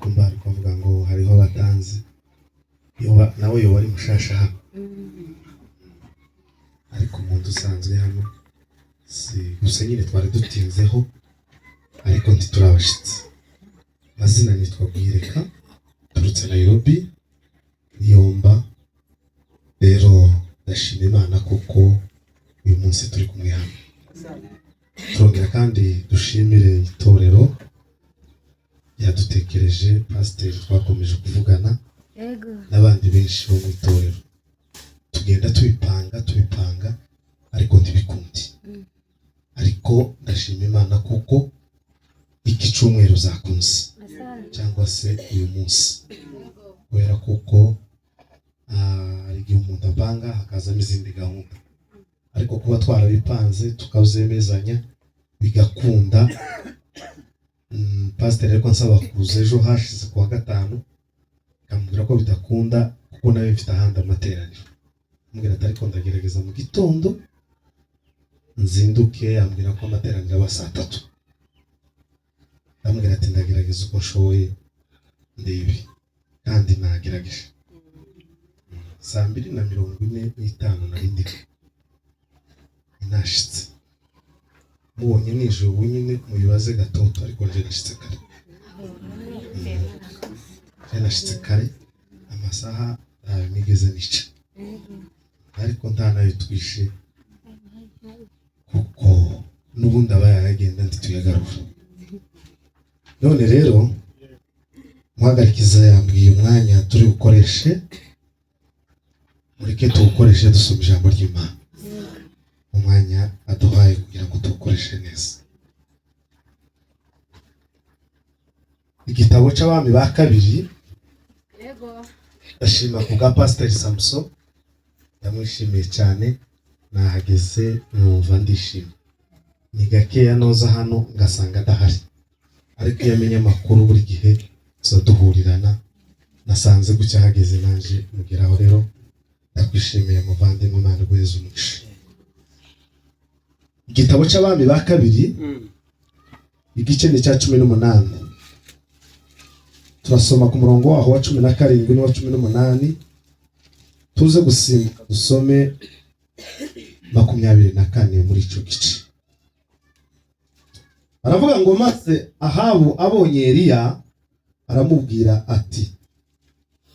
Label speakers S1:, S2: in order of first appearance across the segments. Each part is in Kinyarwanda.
S1: kumbara kuvuga ngo hariho batanzi nawe yo wari mushasha hano ariko umuntu usanzwe hano si gusa nyine twari dutinzeho ariko ntiturabashitse. Mazina nitwa Gwireka turutse Nairobi Yomba. Rero ndashima Imana kuko uyu munsi turi kumwe hano. Turongera kandi dushimire itorero yadutekereje, pasiteri twakomeje kuvugana n'abandi benshi bo mu itorero, tugenda tubipanga ariko ntibikundi. Ariko ndashima Imana kuko iki cyumweru zakunze cyangwa se uyu munsi, kubera kuko igihe umuntu apanga hakazamo izindi gahunda, ariko kuba twarabipanze tukazemezanya bigakunda. Pasiteri ariko nsaba kuza ejo hashize kuwa gatanu, akambwira ko bidakunda kuko nawe mfite ahandi amateraniro. Ambwira ati ariko ndagerageza mu gitondo nzinduke, ambwira ko amateraniro aba saa 3. Ambwira ati ndagerageza uko nshoboye ndebe, kandi nagerageje. Saa 2:45 narindi nashitse. Mubonye nijoro nyine mubibaze gatoto, ariko nje nashitse kare. Nashitse kare amasaha nigeze nica, ariko ntanayo twishe kuko n'ubundi aba yaragenda ntituyagarura. None rero muhagarikiza yambwiye umwanya turi bukoreshe, mureke tuwukoreshe dusoma ijambo ry'Imana. Umwanya aduhaye kugira ngo tuwukoreshe neza. Igitabo c'Abami ba kabiri, ndashima kubwa Pasiteri Samson, ndamwishimiye cyane. Nahageze numva ndishimye, ni gakeya noza hano ngasanga adahari, ariko iyo amenye amakuru buri gihe tuzaduhurirana. Nasanze gucya hageze nanje mugeraho. Rero ndakwishimiye muvandimwe, Imana iguheze umugisha. Igitabo c'Abami ba kabiri, igice ni cya 18. Turasoma ku murongo waho wa 17 n'uwa 18, tuze gusimbuka dusome 24 muri ico gice. Aravuga ngo maze Ahabu abonye Eliya aramubwira ati,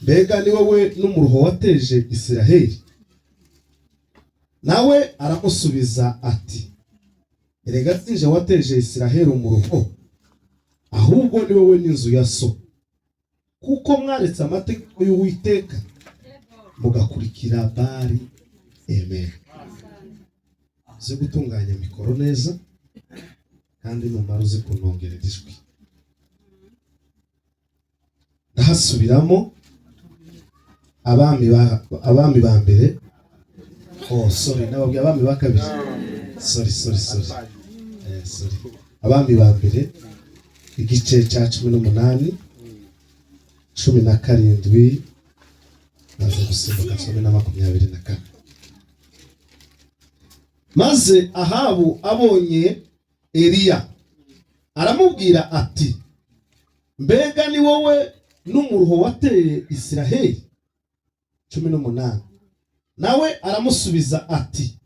S1: mbega ni wowe n'umuruho wateje Isiraheli? Nawe aramusubiza ati, erega sinje wateje Isiraheli umuruho, ahubwo ni wowe n'inzu ya so, kuko mwaretse amategeko y'Uwiteka mugakurikira Bali. Amen. Uzi gutunganya mikoro neza, kandi numara uzi kunongerera ijwi. Ndahasubiramo abami ba mbere. Nababwiye abami ba kabiri. Sorry. Abami ba mbere igice cya 18, 17 maze gusimbuka 24. Maze Ahabu abonye Eliya aramubwira ati, mbega ni wowe n'umuruho wateye Isiraheli? 18. Nawe aramusubiza ati,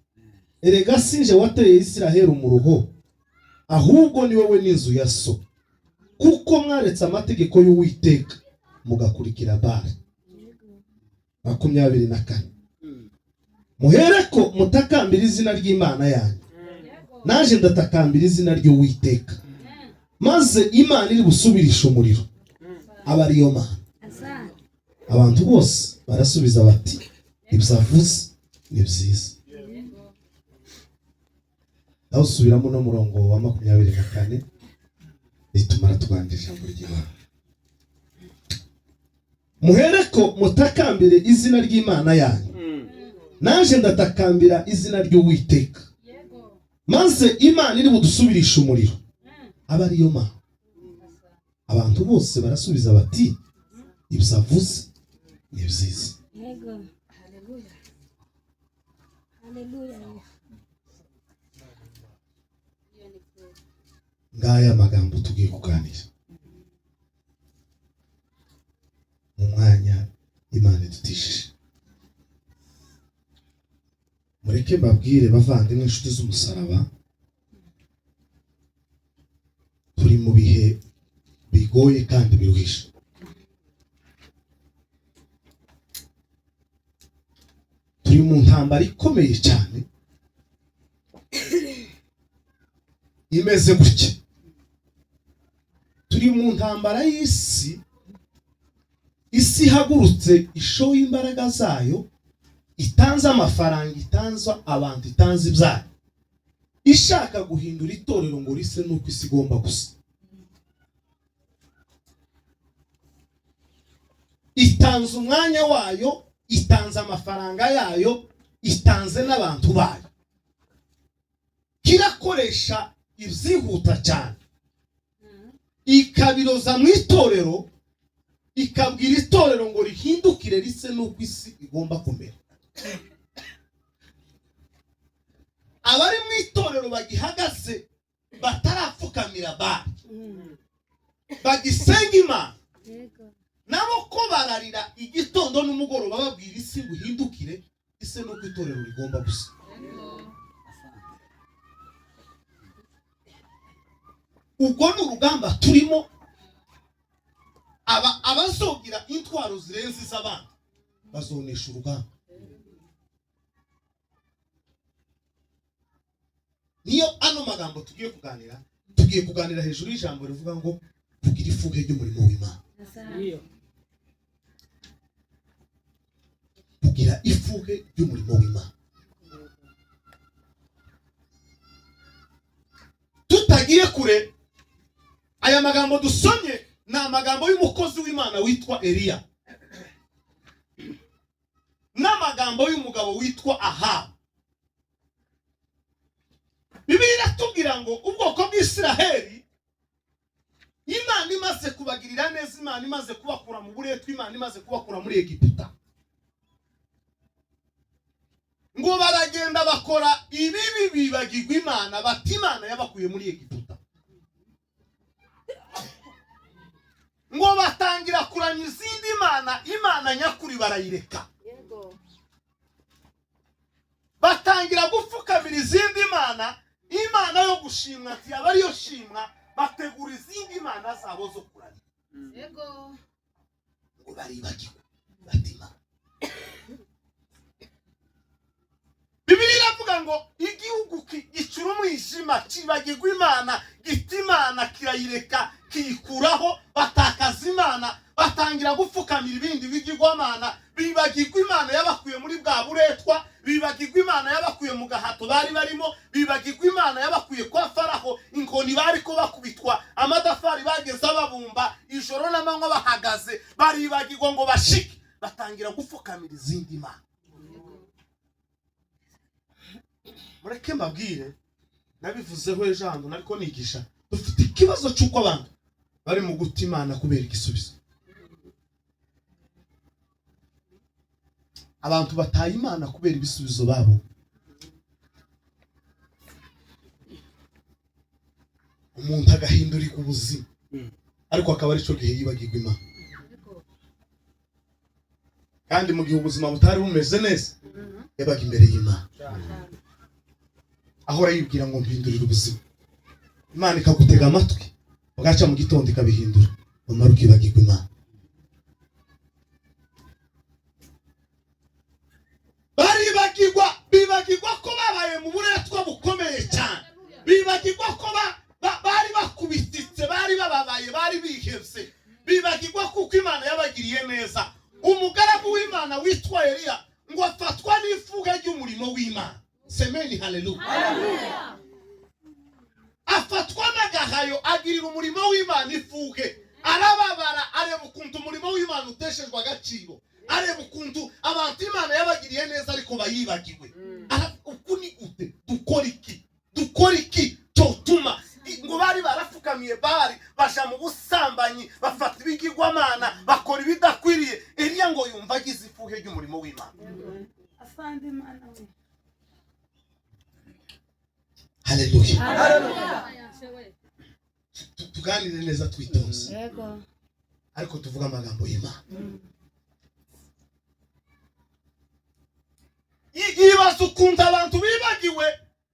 S1: erega sinje wateye Isiraheli umuruho, ahubwo ni wowe n'inzu ya so, kuko mwaretse amategeko y'Uwiteka mugakurikira Bali. 24. Muhereko mutakambira izina ry'Imana yanyu, naje ndatakambira izina ry'Uwiteka, maze Imana iri busubirisha umuriro aba ariyo Mana. Abantu bose barasubiza bati, ibyavuze ni byiza. Aho subiramo no murongo wa 24 nitumara tugandije ijambo ry'Imana. Muhereko mutakambire izina ry'Imana yanyu, naje ndatakambira izina ry'Uwiteka, maze Imana iri budusubirisha umuriro aba ariyo Mana. Abantu bose barasubiza bati, ibyavuze ni byiza.
S2: Yego. Haleluya. Haleluya.
S1: Ngaya magambo tugiye kuganira. mwanya Imana idutishije. Mureke mbabwire bavandimwe inshuti z'umusaraba, turi mu bihe bigoye kandi biruhisha. Turi mu ntambara ikomeye cyane imeze gutya. Turi mu ntambara y'isi, isi ihagurutse ishoye imbaraga zayo, itanze amafaranga, itanze abantu, itanze ibyayo, ishaka guhindura itorero ngo rise nuko isi igomba gusa. Itanze umwanya wayo, itanze amafaranga yayo, itanze n'abantu bayo, kirakoresha ibyihuta cyane, ikabiroza mu itorero, ikabwira itorero ngo rihindukire rise nuko isi igomba kumera. Abari mu itorero bagihagaze batarapfukamira Bali, bagisenga Imana, nabo ko bararira igitondo n'umugoroba babwira isi ngo ihindukire ise nuko itorero rigomba gusa. Ubwo ni urugamba turimo. Abazogira intwaro zirenze iz'abandi bazonesha urugamba. Niyo ano magambo tugiye kuganira hejuru y'ijambo rivuga ngo kugira ifuhe ry'umurimo w'Imana. Kugira ifuhe ry'umurimo w'Imana. Tutagiye kure, aya magambo dusomye ni amagambo y'umukozi w'Imana witwa Eliya, n'amagambo y'umugabo witwa Ahabu. Bibiliya iratubwira ngo ubwoko bw'Isiraheli Imana imaze kubagirira neza, Imana imaze kubakura mu buretwa, Imana imaze kubakura muri Egiputa, ngo baragenda bakora ibibi bibagirwa Imana, bati Imana yabakuye muri Egiputa. Ngo batangira kuramya izindi mana, Imana nyakuri barayireka. Batangira gupfukamira izindi mana, Imana yo gushimwa ati aba ariyo shimwa, bategura izindi mana zabo zo kuramya. Yego. Ngo baribagirwa bati Imana. Bibiliya iravuga ngo igihugu gicura umwijima, kibagirwa Imana, gita Imana kirayireka, kiyikuraho, batakaza Imana, batangira gupfukamira ibindi bigirwamana, bibagirwa Imana yabakuye muri bwa buretwa, bibagirwa Imana yabakuye mu gahato bari barimo, bibagirwa Imana yabakuye kwa Faraho, inkoni bari ko bakubitwa, amadafari bageze babumba, ijoro n'amanywa bahagaze, baribagirwa ngo bashike, batangira gupfukamira izindi mana. Mureke mbabwire, nabivuzeho ejo hano nariko nigisha, dufite ikibazo cy'uko abantu bari mu guta Imana kubera igisubizo. Abantu bataye Imana kubera ibisubizo babo. Umuntu agahindurika ubuzima, ariko akaba ari cyo gihe yibagirwa Imana. Kandi mu gihe ubuzima butari bumeze neza, yabaga imbere y'Imana, ahora yibwira ngo mpindurire ubuzima. Imana ikagutega amatwi, ugaca mu gitondo ikabihindura, umara ukibagirwa Imana. Bibagirwa ko babaye mu buretwa bukomeye cyane, bibagirwa ko bari bakubititse, bari bababaye, bari bihebye, bibagirwa kuko Imana yabagiriye neza. Umugaragu w'Imana witwa Eliya ngo afatwa n'ifuhe ry'umurimo w'Imana. Semeni haleluya. Haleluya. Afatwa n'agahayo, agirira umurimo w'Imana ifuhe, arababara, areba ukuntu umurimo w'Imana uteshejwe agaciro, areba ukuntu abantu Imana yabagiriye neza ariko bayibagiwe. Uku ni gute? Dukora iki cyotuma ngo bari barapfukamiye Bali, baja mu busambanyi, bafata ibigirwamana, bakora ibidakwiriye. Eliya ngo yumva agize ifuhe ry'umurimo w'Imana.
S2: Afande Imana we.
S1: Haleluya. Haleluya. Tuganire neza twitonze. Yego. Ariko tuvuga amagambo y'Imana. yibaza ukuntu abantu bibagiwe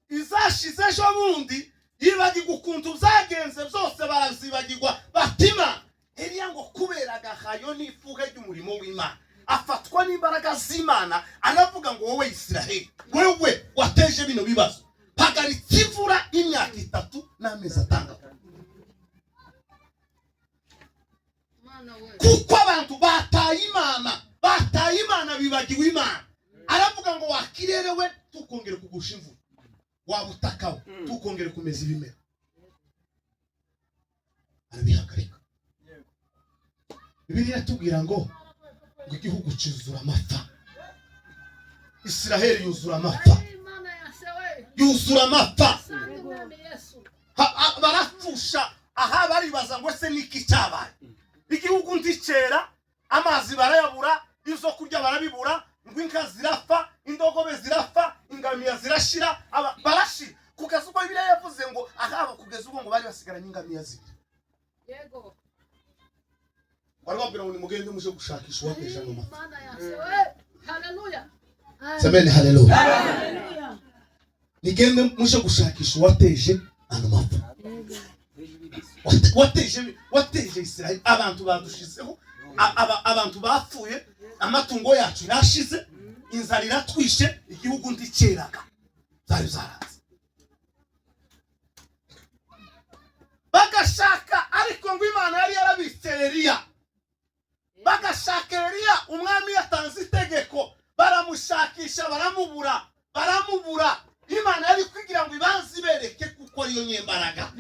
S1: izashize ejo bundi, yibagirwa ukuntu byagenze byose barazibagirwa. Batima Eliya ngo kubera agahayo n'ifuhe ry'umurimo w'Imana, afatwa n'imbaraga z'Imana, anavuga ngo wowe Isiraheli, wewe wateje bino bibazo, hagaritse imvura imyaka 3 n'amezi 6. Kuko abantu bataye Imana bibagiwe Imana. Aravuga ngo wakirerewe tukongere kugusha imvura, wabutakawe tukongere kumeza ibimera. Arabihagarika. Bibiliya tubwira ngo igihugu cyuzura amapfa. Isiraheli yuzura amapfa. Barapfusha, aha baribaza ngo ese niki cyabaye. Igihugu nticera, amazi barayabura, izo kurya barabibura, ngo inka zirafa, indogobe zirafa, ingamiya zirashira, barashira. Kugeza ubwo Bibiliya yavuze ngo aha kugeza ubwo ngo bari basigaranye ingamiya zibiri. Yego. Warababwira ngo nimugende muje gushakisha uwateje no mapfa. Haleluya. Semeni haleluya. Haleluya. Nigende muje gushakisha uwateje ano mapfa. Wateje Isiraheli, abantu badushizeho, abantu bapfuye, amatungo yacu yarashize, inzara iratwishe, igihugu nticeraga. Zari zaranze. Bagashaka, ariko ngo Imana yari yarabitse Eliya. Bagashaka Eliya, umwami yatanze itegeko, baramushakisha, baramubura. Imana yari kwigira ngo ibanze ibereke kuko ariyo nyembaraga.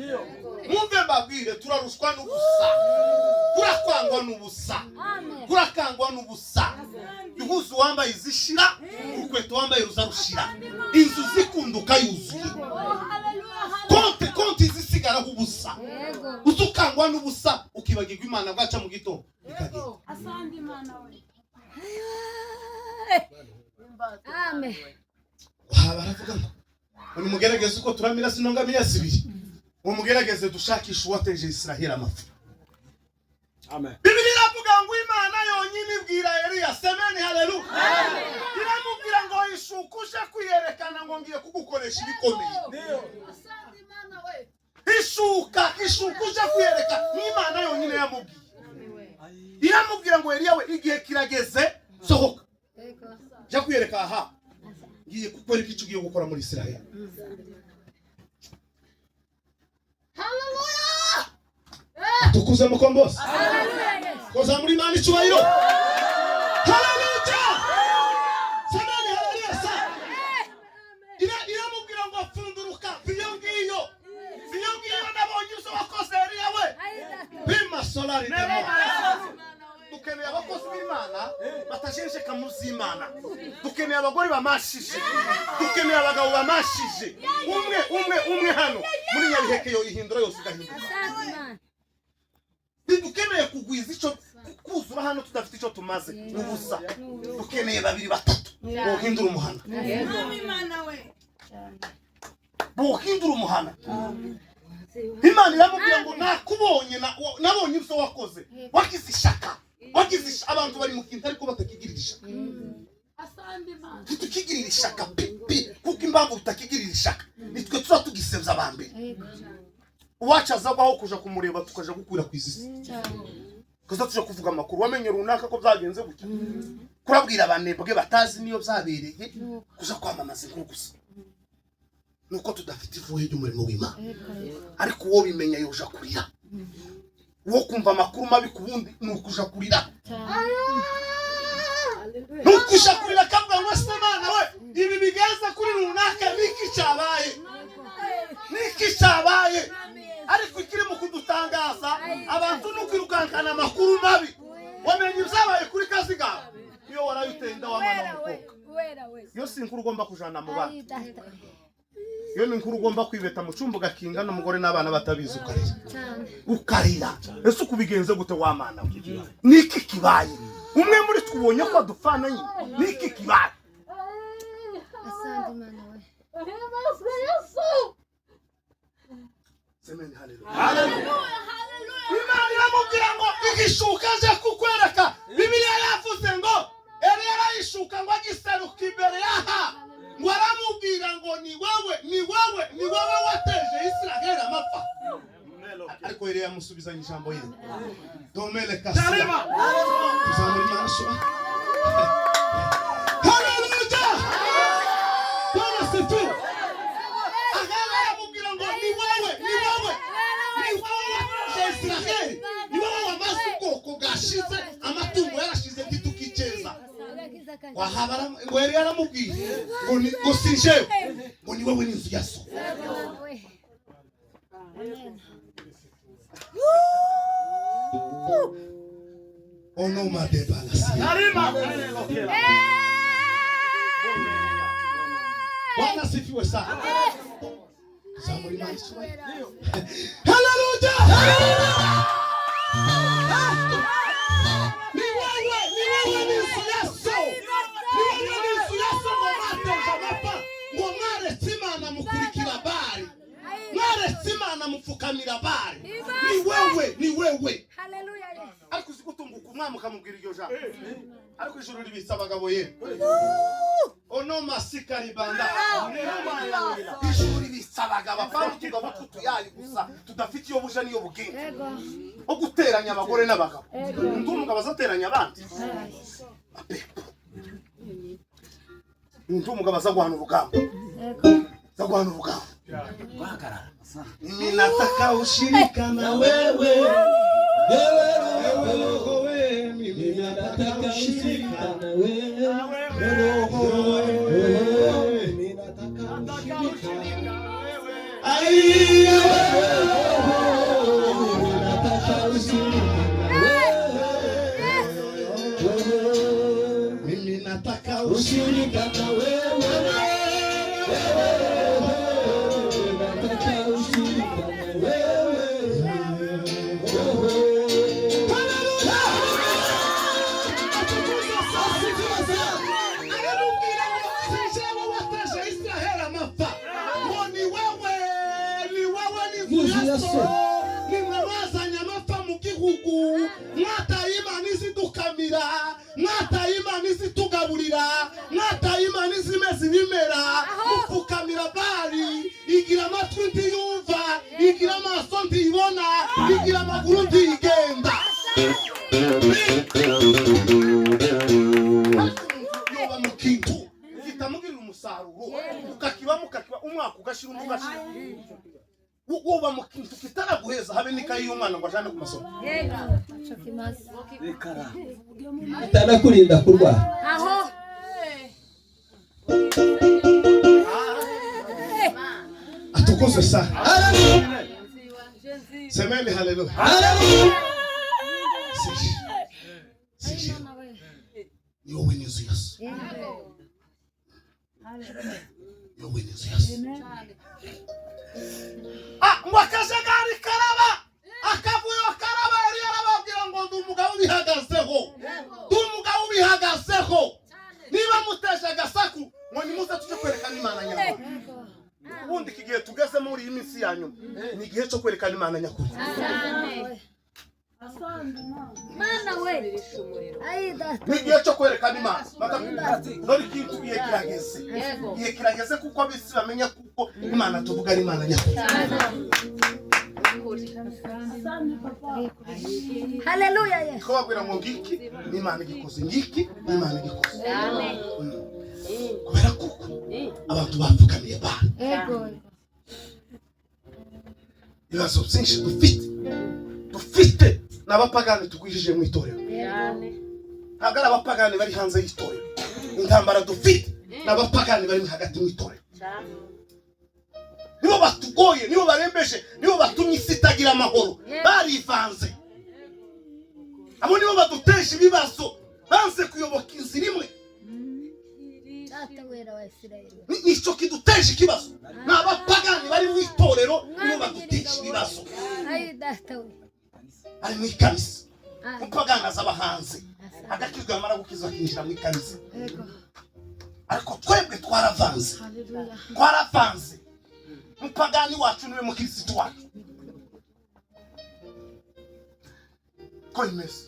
S1: Mwumve mbabwire, turarushwa n'ubusa, turakwangwa n'ubusa, turakangwa n'ubusa. Ihuzu wambaye izishira, urukweto wambaye ruzarushira, inzu zikunduka yuzuye, konti zisigaraho ubusa. Uzukangwa n'ubusa ukibagirwa Imana bwaca mu gitondo ikagenda.
S2: Asandi Imana we.
S3: Amen.
S1: Baravuga ngo nimugerageze uko turamira zino ngamiya zibiri, mugerageze dushakisha uwateje Isiraheli amapfa. Amen. Bibiliya iravuga ngo Imana yonyine ibwira Eliya, semeni haleluya. Iramubwira ngo ishukuje kwiyerekana ngo ngiye kugukoresha ibikomeye. Asandi Imana we. Ishukuje kwiyerekana, Imana yonyine yamubwiye. Iramubwira ngo Eliya we, igihe kirageze, sohoka. Ja kwiyereka aha. Ngiye gukora iki ugiye gukora muri Isiraheli. Haleluya. Tukuze mukombozi. Haleluya. Koza muri Imana icyubahiro. Haleluya. Semeni haleluya sa. Iramubwira ngo apfunduruka, iyo ngiyo nabonye uzo wakoze Eliya we. Bima solari demo. Dukeneye abakozi b'Imana batajenje kamuzi Imana. Dukeneye abagore bamashije, dukeneye abagabo bamashije. Umwe hano muri Nyabiheke yo ihindura yose gahinduka. Dukeneye kugwiza ico kuzura hano tudafite ico tumaze ubusa. Dukeneye 2 3 bohindura umuhana.
S2: Imana we.
S1: Bohindura umuhana. Imana iramubwira ngo nakubonye, nabonye ibyo wakoze, wagize ishaka, abantu bari mu kintu ariko batakigirira ishaka.
S2: Asandi Imana.
S1: Tukigirira ishaka pipi, kuko impamvu tutakigirira ishaka nitwe tuza tugisebya abambere. Uwacaza aho kuja kumureba tukaja gukwira kwizisi, kaza tuje kuvuga amakuru wamenye runaka ko byagenze gutya, kurabwira abanebwe batazi niyo byabereye, kuza kwamamaza inkuru gusa. Nuko tudafite ivuhe ry'umurimo w'Imana. Ariko uwo bimenya yoja kurira, uwo kumva amakuru mabi kubundi nukuja kurira. Nukuja kurira kavuga ngo Imana we, ibi bigeza kuri runaka niki cyabaye. Ariko ikiri mu kudutangaza abantu nukirukankana amakuru mabi, wamenye ibyabaye kuri Kaziga, iyo warayitenda wamana umukobwa. Yo si inkuru ugomba kujana mu bana, iyo ni inkuru ugomba kwibeta mu cyumba gakinga n'umugore n'abana batabizi ukarira. Ese ukubigenze gute wamana? Niki kibaye? Umwe muri twubonye ko dufana nyine, niki kibaye?
S3: Asandi Imana we.
S1: Semeni haleluya. Haleluya. Imana iramubwira ngo igishuka aje kukwereka. Bibiliya yavuze ngo Eliya arayishuka ngo agiseruka imbere yaha. ijambo hili. Domele kasi. Tuzamuri marasho. Haleluya. Bwana sifu. Agala mubwira ngo ni wewe. Israeli. Ni wewe wamaze ubwoko bwashize amatungo yarashize gitukiceza. Wahabara ngo yari yaramubwiye ngo sinjewe ngo ni wewe n'inzu ya so. Ono madeba la si. Bwana sifiwe sana. Zamuri maisha. Haleluya. Ni wewe n'inzu ya so. Ni wewe n'inzu ya so ngo mateje amapfa ngo mwaretsimana mukurikira bari. Mwaretsimana mupfukamira bari. Ni wewe.
S3: Haleluya.
S1: Ariko uzikutunguka umwami ukamubwira iryo jambo. Ariko ijuru ribitsa abagabo ye. Ono masika ribanda. Ijuru ribitsa abagabo apana tugabo tutuyaye gusa tudafite iyo buja niyo bugingo. O guteranya abagore n'abagabo. Undi umugabo azateranya abandi. Undi umugabo azagwana urugamba. Azagwana urugamba. Guhagarara. Mimi nataka ushirika na wewe. Mimi nataka ushirika na wewe. Mimi nataka ushirika na wewe. Mimi nataka ushirika na wewe. Mimi nataka ushirika na wewe. Nimwazanya amapfa mu gihugu mwatayima nizitukamira mwatayima nizitugaburira mwatayima nizimeze ibimera mupfukamira bari igira amatwi ntiyumva igira amaso ntibona igira amaguru ntigenda yoba mu kintu kitamugirira umusaruro ukakiba umwaka ugashira undi ugashira woba mu kintu kitaraguheza habe nikayi y'umwana ngo ajane ku masomo rekara itanakurinda kurwara aho atukoze sana semeni haleluya haleluya sisi ni wowe n'inzu ya so ni wowe n'inzu ya so mwakajagari karaba akavuyo karaba yari yarababwira ngo ndumugabo ubihagazeho niba muteje agasaku ngo nimuze tuje kwerekana Imana nyakuri ubundi kigiye tugeze muri iyi minsi ya nyuma ni igihe cyo kwerekana Imana nyakuri Mana we ni igihe cyo kwerekana Imana none kintu igihe kirageze kuko abisi bamenya kuko Imana tuvuga ari Imana nyakuri Haleluya ye ko babwira ngo ngiki ni Imana igikoze ngiki ni Imana igikoze amen kubera kuko abantu bapfukamiye bana ibibazo byinshi dufite n'abapagani tugwijije mu itorero ntabwo ari abapagani bari hanze y'itorero intambara dufite n'abapagani bari hagati mu itorero nibo batugoye nibo barembeje nibo batumye isi itagira amahoro barivanze abo nibo baduteje ibibazo banze kuyoboka inzira imwe nicyo kiduteje ikibazo n'abapagani bari mu itorero nibo baduteje ibibazo ari mu ikanisa upagani azaba hanze agakizwa yamara gukizwa akinjira mu ikanisa ariko twebwe twaravanze upagani wacu niwe mukirisitu wacu ko imeze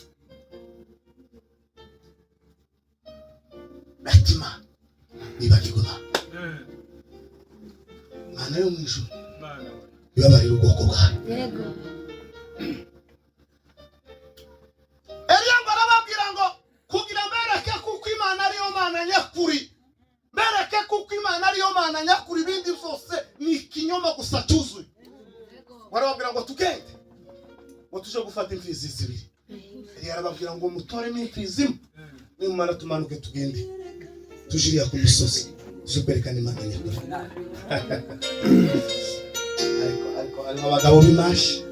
S1: Betima nibagirwa Mana yo mwijuru bibabarira ubwoko bwawe gufata imfizi zibiri yari arababwira ngo mutore imfizi imwe nimara tumanuke tugende tujiriya ku misozi z'ukwerekana Imana nyakuri. ariko abagabo bimashi,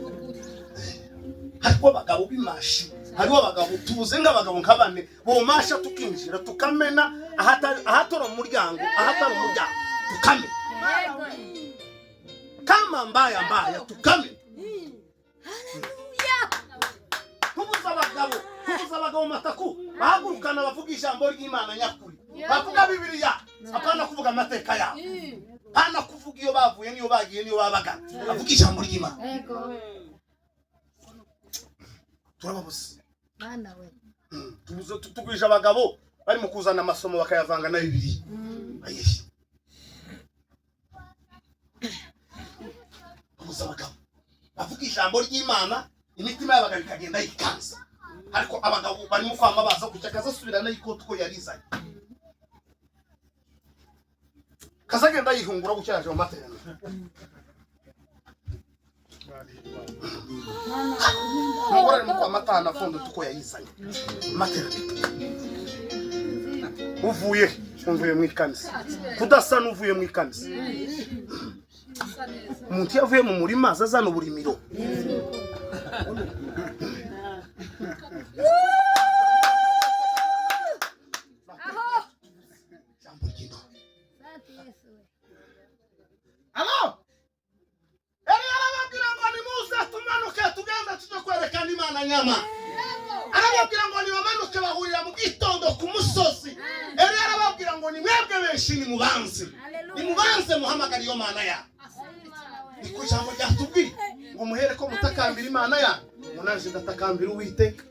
S1: hariko abagabo bimashi, hariho abagabo tubuze ng'abagabo nk'abane bomasha tukinjira tukamena ahatari umuryango tukame kama mbaya tukame. Kubuza abagabo mataku bahagurukana bavuga ijambo ry'Imana nyakuri, bavuga Bibiliya, apana kuvuga amateka yabo, apana kuvuga iyo bavuye niyo bagiye niyo babaga, bavuga ijambo ry'Imana. Turababuze
S3: Mana we.
S1: Tugwije abagabo bari mu kuzana amasomo bakayavanga na Bibiliya. Ayeshi kubuza abagabo bavuga ijambo ry'Imana, imitima y'abagabo ikagenda yikanza, ariko abagabo bari mu kwama baza kucyakaza subirana y'ikoto ko yarizanye kazagenda yihungura gucyaraje mu materaniro. Ngora mu kwa matana fondo tuko yayizanye materaniro. Uvuye mu ikanisa kudasa n'uvuye mu ikanisa, umuntu yavuye mu murima azazana uburimiro. Alo, eri arababwira ngo nimuze tumanuke tugenda tujye kwerekana Imana nyama. Arababwira ngo nibamanuke bahurira mu gitondo ku musozi. Eri arababwira ngo nimwebwe benshi nimubanze muhamagara iyo Mana ya. Niko ijambo ryatubwiye ngo muhere ko mutakambira Imana ya, munaje ndatakambira Uwiteka.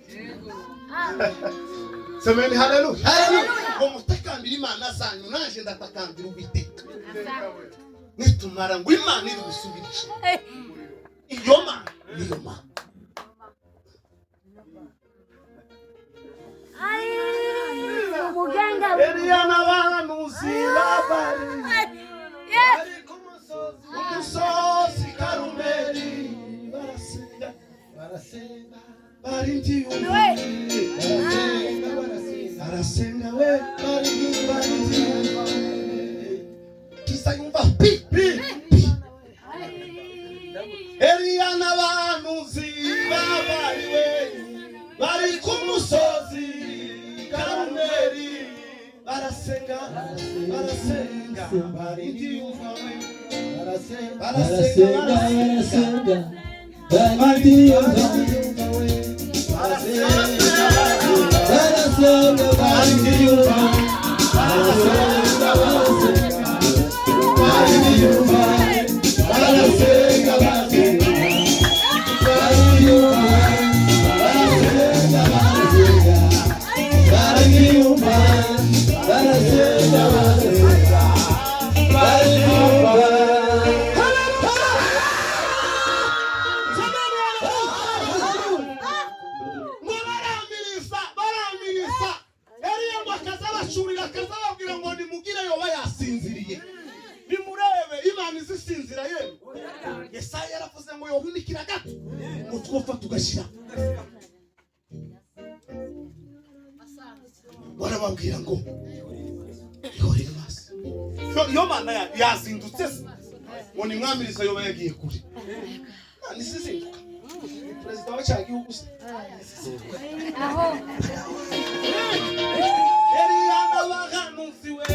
S1: Semeni haleluya. Ngo mutakambira Imana zanyu, naje ndatakambira Uwiteka. Nitumara ngo Imana iri gusubirisha iyo Mana niyo Mana.
S3: Umuganga
S1: Eliya n'abahanuzi babari ku musozi Karumeli barasenga barindiye barasenga we barindiye kisa yumva pi Eliya n'abahanuzi babari we bari ku musozi Karumeli barasenga barindiye Yesaya yaravuze ngo yohunikira gato utwofa tugashira. Barababwira ngo iyo Mana yazindutse ngo nimwamiriza yoba yagiye kure. Nisizinduka perezida wa cya gihugu se aho Eliya n'abahanuzi we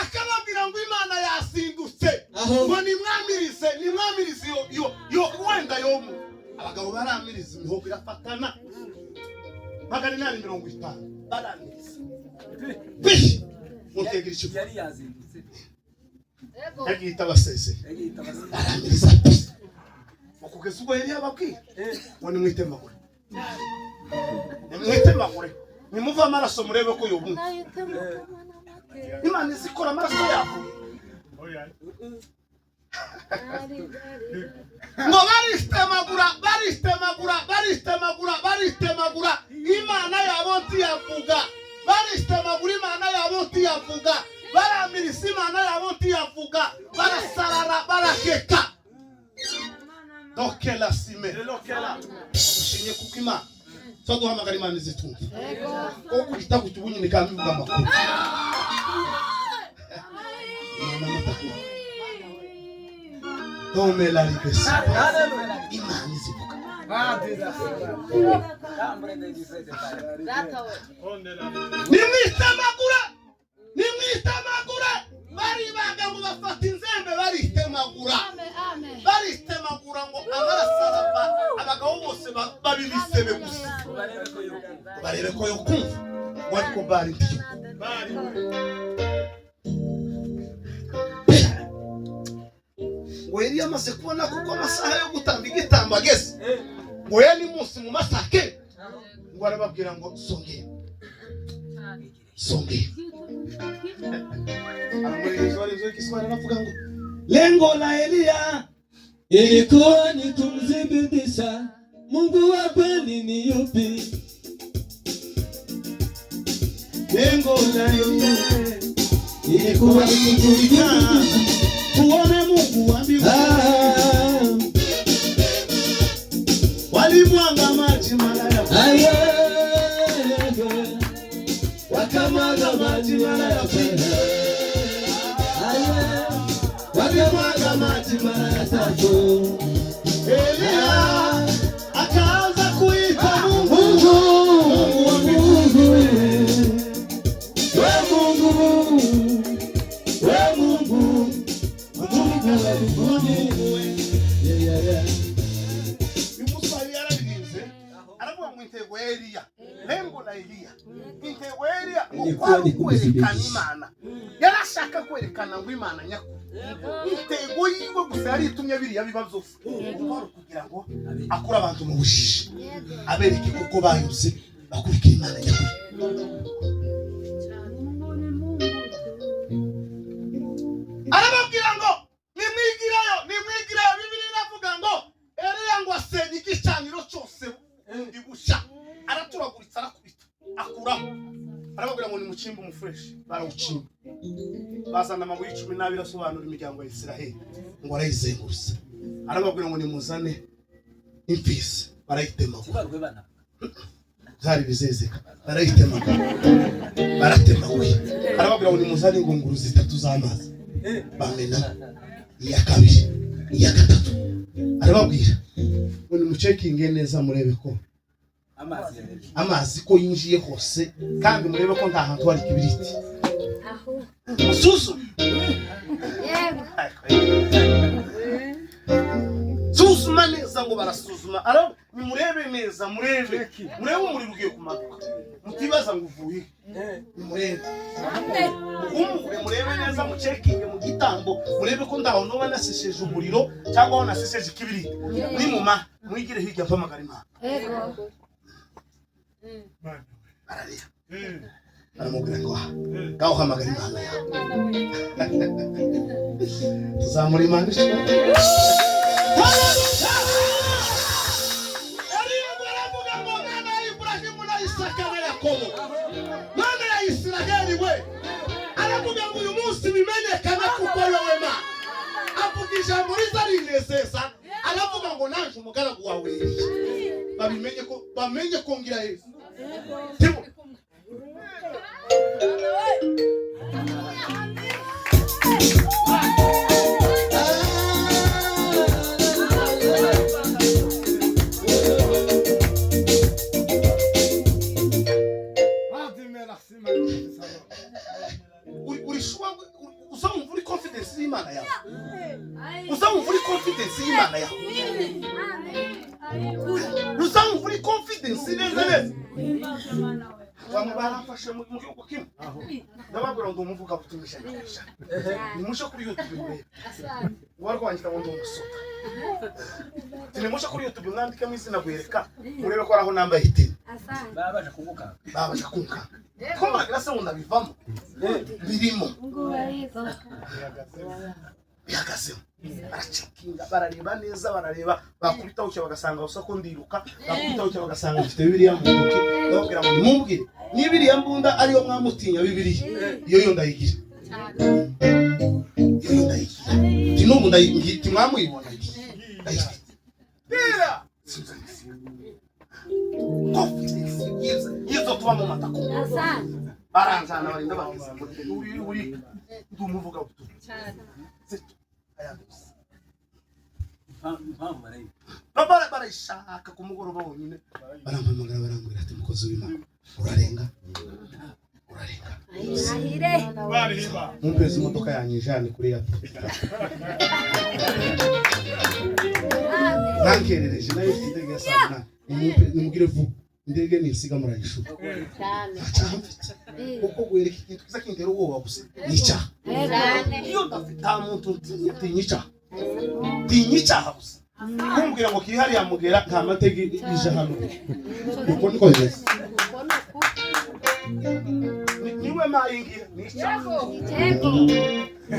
S1: akababwira ngo Imana yasindutse ngo nimwamirize yo wenda yomu. Abagabo baramiriza imihogo irafatana 850 baramiriza bishi mutegera icyo yari yazindutse yagita basese baramiriza ukugeza ubwo yari yababwira ngo nimwitemagure nimuva amaraso murebe ko yobu Imana izikora amaraso yabo ngo baritemagura imana yabo ntiyavuga, baritemagura imana yabo ntiyavuga, baramirisa imana yabo ntiyavuga, barasarara barakeka. Dokela sime ushinye kuko imana twaduhamagara imana izitunga kuko igitabo cy'ubunyi ni kandi bivuga amakuru. Domela libesi imana izivuga. Nimwitemagura baribaga ngo bafata inzembe baritemagura ngo abarasaraba abagabo bose babibisebe gusa barebe ko yokumva wariko bari ndiyo ngo yari yamaze kubona kuko amasaha yo gutamba igitambo ageze ngo yari munsi mu masake ngo arababwira ngo songe
S4: lengo la Elia ilikuwa ni kumthibitisha Mungu wa kweli ni yupi.
S1: Lengo la Elia
S4: ilikuwa ni kumthibitisha
S1: kuona Mungu wa mbinguni. Walimwaga maji mara ya kwanza,
S4: wakamwaga maji mara ya pili, wakamwaga maji mara ya tatu.
S1: Elia akaanza kuita Mungu
S4: wa mbinguni, we Mungu wa mbinguni.
S1: Umuswahili yarabirinze aravuga ngo intego ya Elia, lengo la Elia, intego ya Elia kwerekana imana, yarashaka kwerekana ngo imana nyakuri. Intego yiwe gusa yari itumye biriya bibazo kugira ngo akura abantu mu bujiji, abereke kuko bayuze bakurikira imana nyakuri. Arababwira ngo nimwigireyo, Bibiri iravuga ngo Elia ngo asenya igicaniro cyose bundi busha, araturaguritsa arakubita akuraho. Arababwira ngo nimucimbe umufresh, barawucimba bazana amabuye 12 asobanura imiryango ya Isiraheli ngo arayizengurutsa. Arababwira ngo nimuzane imfizi, barayitemagura zari bizezeka, barayitemagura baratemaguye. Arababwira ngo nimuzane ingunguru 3 z'amazi, bamena iya kabiri iya gatatu. Arababwira ngo nimucekinge neza murebe ko amazi ko yinjiye hose, kandi murebe ko nta hantu hari kibiriti. Susu susuma neza ngo barasuzuma. Arabo nimurebe neza, murebe umuriro ugiye kumanuka, mutibaza ngo uvuye, nimurebe murebe neza, mucekinge mu gitambo murebe ko ndaho no banasesheje umuriro cyangwa aho nasesheje ikibiriti. Nimuma mwigire hirya mpamagara imana. Ararira aramubwira ngo ngaho hamagara imana yawe. Tuzamura imana ishobora. Aravuga ngo Mana ya Ibrahimu na Isaka na Yakobo, Mana ya Isiraheli we, aravuga ngo uyu munsi bimenyekana kuko wowe Mana. Avuga ijambo rizarinezeza, aravuga ngo nanje umugaragu wawe bamenye ko ngira Yesu. Uzamuvura confidence y'Imana yawe, uzamuvura confidence y'Imana yawe, uzamuvura confidence neza. Wamubafashe mu gihugu kimwe, ndababwira ngo umuvuga butumisha nimushe kuri YouTube murebe warwandika ngo ndumusuka, nimushe kuri YouTube mwandike mu izina gwereka murebe ko araho nambaye hitini babaje kunguka ko magrasa ngo ndabivamo birimo bihagazemo. aracekinga barareba neza barareba bakubitaho cyo bagasanga usa ko ndiruka bakubitaho cyo bagasanga mfite Bibiliya mu ntoki babwira ngo mumbwire ni Bibiliya mbunda ariyo mwamutinya Bibiliya iyo ndayigira iyo ndayigira n'ubu ndayigira mwamuyibona Bira Yesu tuba mu matako baranzana barinda bakiza uri ndumuvuga ubutumwa barayishaka ku mugoroba wonyine barampamagara barambwira ati mukozi w'Imana urarenga mumpeze imodoka yanyijane kuri yapo nankerereje nayo indege ya saa 8 nimugire vuba indege nisiga murayishuka kuko gwereka ikintu kiza kintera ubwoba gusa nica iyo ndafite muntu tinyica gusa kumbwira ngo kiri hariya mugera nta matege ije hano uko niko bimeze niwe mayingira nica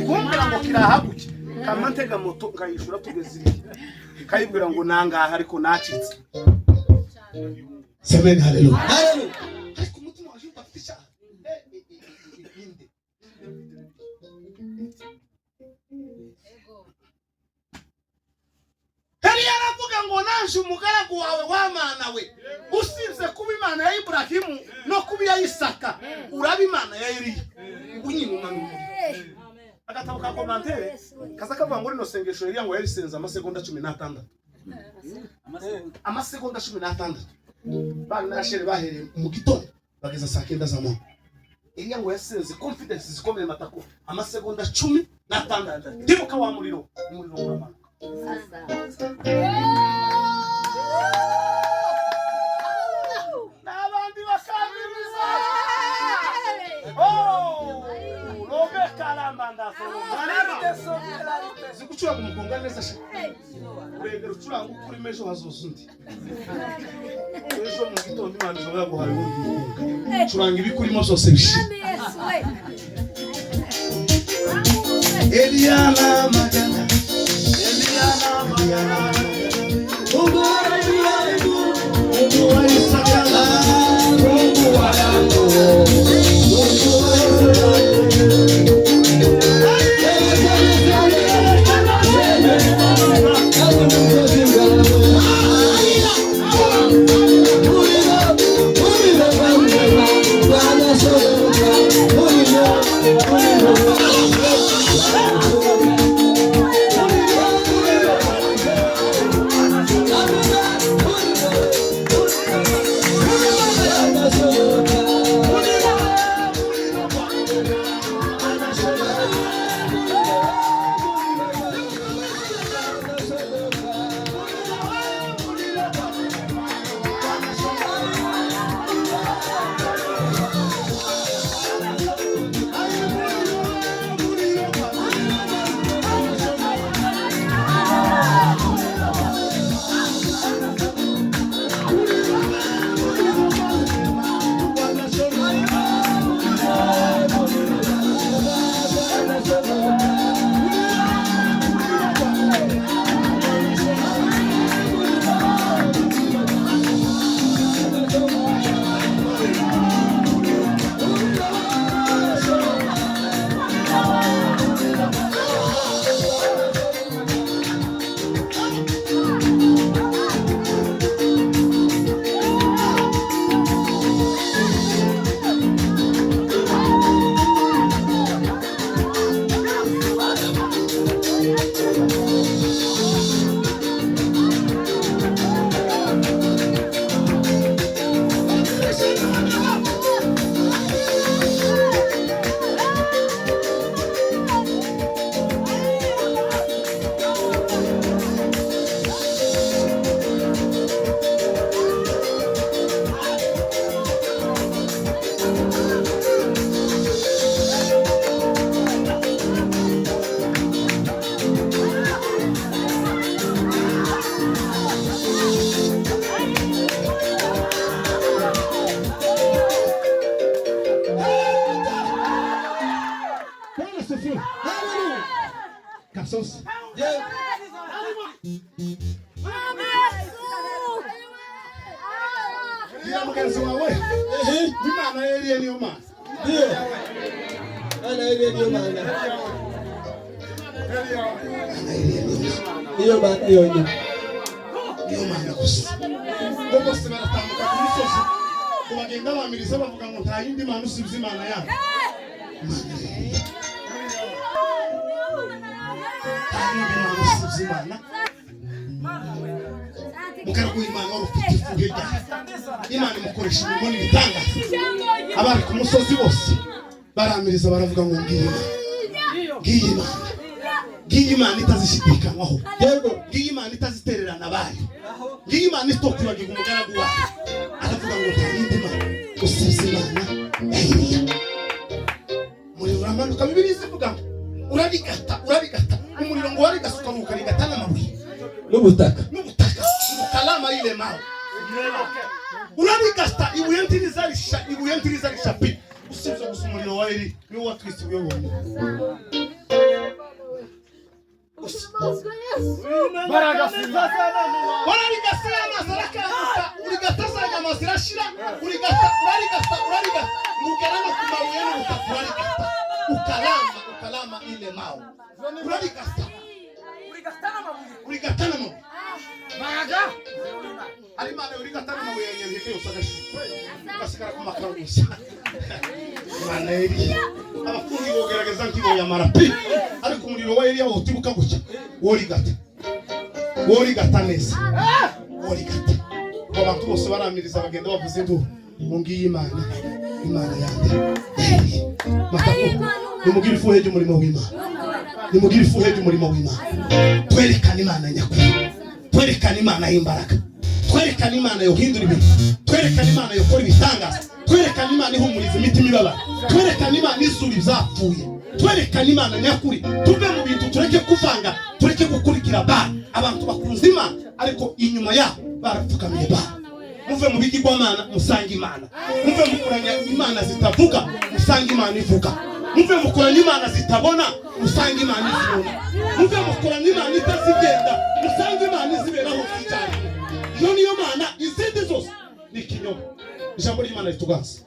S1: kumbwira ngo kirahaguke kamantega moto ngayishura tugeze kayibwira ngo nangaha ariko nacitse Amen, hallelujah. Hallelujah. Ariko mutima waje ufite Heri aravuga ngo nanje umugaragu wawe w'Imana we usize kuba Imana ya Ibrahimu no kuba ya Isaka uraba Imana ya Eliya ubunyine umwana agatabo ka commentaire kaza kavuga ngo rino sengesho Eliya ngo yarisenza amasegonda 16 amasegonda 16 bana nashere bahereye mu gitondo bageza saa 9 za mama Eliya ngo yasenze confidence zikomeye matako amasegonda 16 ndibuka wa muriro w'Imana n'abandi bakabiriza robe kalambanda zikucura mu mugonga neza sha urengera ucuranga ukuri mejo hazozundi ejo mu gitondo Imana izobera guhaye ubundi curanga ibikurimo zose bishimye Eliana magana Mungu wa Isaka Mungu wa Gira mugenzi wawe. Imana Eliya niyo mana.
S4: Ana Eliya niyo mana. Niyo mana yonyine.
S1: Niyo mana gusa. Bose baratambuka ku misozi. Bagenda bamiriza bavuga ngo nta yindi mana usibye imana yabo. Mukaraguye imana ufite ifuhe rya imana imukoresha imirimo n'ibitanga. Abari ku musozi bose baramiriza baravuga ngo ngiyi imana itazishidikanywaho, ngiyi imana itazitererana abayo, ngiyi imana itokwibagirwa umugaragu wayo. Aravuga ngo nta yindi mana usibye imana Eliya. Umuriro uramanuka, Bibiliya ivuga ngo urabigata umuriro ngo warigasuka mu karigata n'amabuye
S4: n'ubutaka
S1: ukalama ile mawe urabigata ibuye ntirizarisha pi usibye gusa umuriro wa Eliya niwo watwise ubuye wonyine. Warabigasiye amazi arakaguka, urigatazanya amazi irashira, urigata ngugera no ku mabuye n'ubutaka urarigata ukalama ile mawe urabigata urigatana mabuye maga ari mana urigatana mabuye yanyereke yose agasigara ku makaro gusa. Mana Eliya abafundi bogerageza nkiboya marapi, ariko umuriro wa Eliya wotibuka gutya worigata neza worigata. Abantu bose baramiriza bagenda bavuze induru mu ngiyi imana yanjye matako. Nimugire ifuhe ry'umurimo w'Imana, twerekane imana nyakuri, twerekane imana y'imbaraga, twerekane imana yohindura ibintu, twerekane imana yokora ibitangaza, twerekane imana ihumuriza imitima ibabara, twerekane imana izura ibyapfuye, twerekane imana nyakuri. Tuve mu bintu, tureke kuvanga, tureke gukurikira abantu bakunze imana ariko inyuma yabo barapfukamiye muve mu bigirwamana musange imana, muve mu kuranya imana zitavuga musange imana ivuga, muve mu kuranya imana zitabona musange imana izibona, muve mu kuranya imana itazigenda musange imana iziberaho zijyanye. Iyo niyo mana, izindi zose ni ikinyoma. Ijambo ry'Imana rituganza.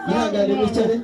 S4: ihangane mwicara